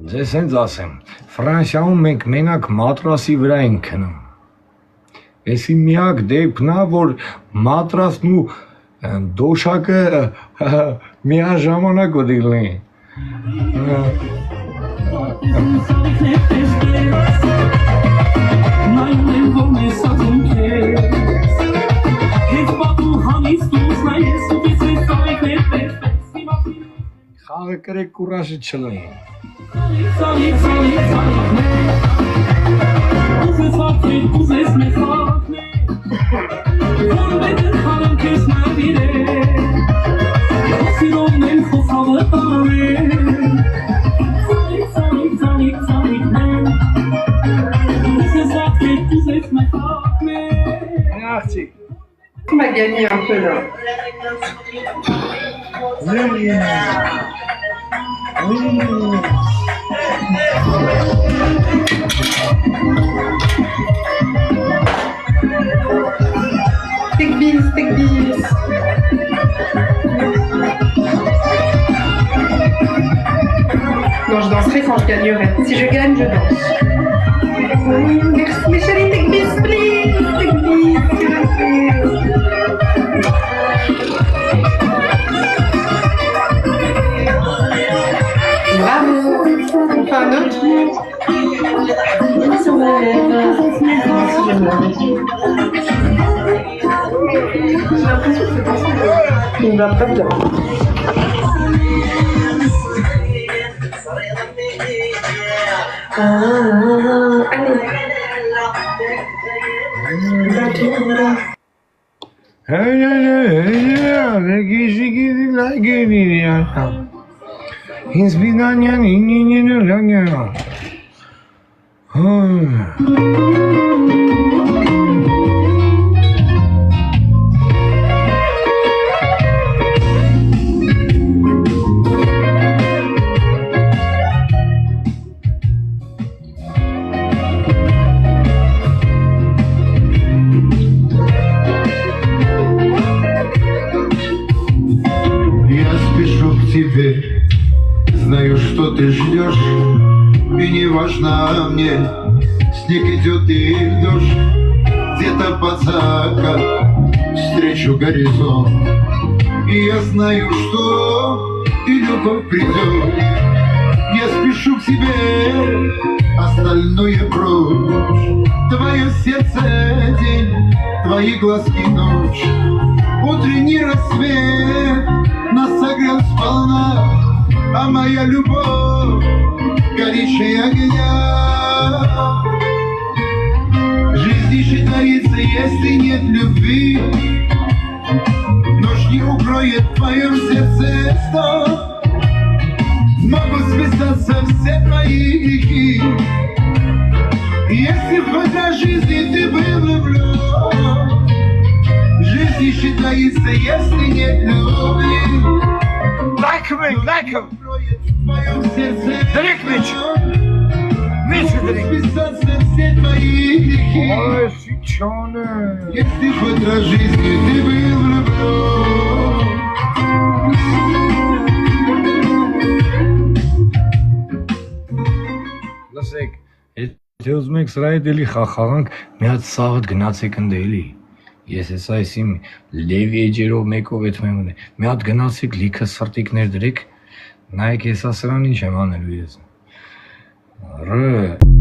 Ձեզ հենց ասեմ, Ֆրանսիայում մենք մենակ մատրասի վրա ենք քնում։ Էսի միակ դեպքն է, որ մատրասն ու դոշակը միաժամանակ կլինի։ Խաղը կրեք կուրաժը չլինի։ On va gagner un peu là. Take bis. Non, je danserai quand je gagnerai. Si je gagne, je danse. Merci mes chéris, take bis, please. Take bis, s'il vous plaît. Bravo. On fait un autre. J'ai l'impression que c'est ensemble. Il ne va pas bien. Знаю, что ты ждешь, и не важно мне, снег идет и дождь, где-то под закат встречу горизонт. И я знаю, что и любовь придет. Я спешу к тебе, остальное прочь. Твое сердце день, твои глазки ночь. Утренний рассвет нас согрел сполна, а моя любовь горячей огня. Жизнь не считается, если нет любви. Ночь не укроет в твоем сердце сто. Могу списаться все твои грехи, если в этой жизни ты был влюблен. Жизнь не считается, если нет любви. Like him. Drink, Mitch. Mitch, drink. Ой, сычёный. Если в этой жизни ты был влюблен. Լսեք, եթե ուզում եք սրա հետ էլի խաղանք, մի հատ սաղդ գնացեք ընդ էլի։ Ես հեսա իմ լևի էջերով մեկով էդ մեմն է։ Մի հատ գնացեք լիքը սրտիկներ դրեք, նայեք հեսա սրան ինչ եմ անելու ես։ Ռը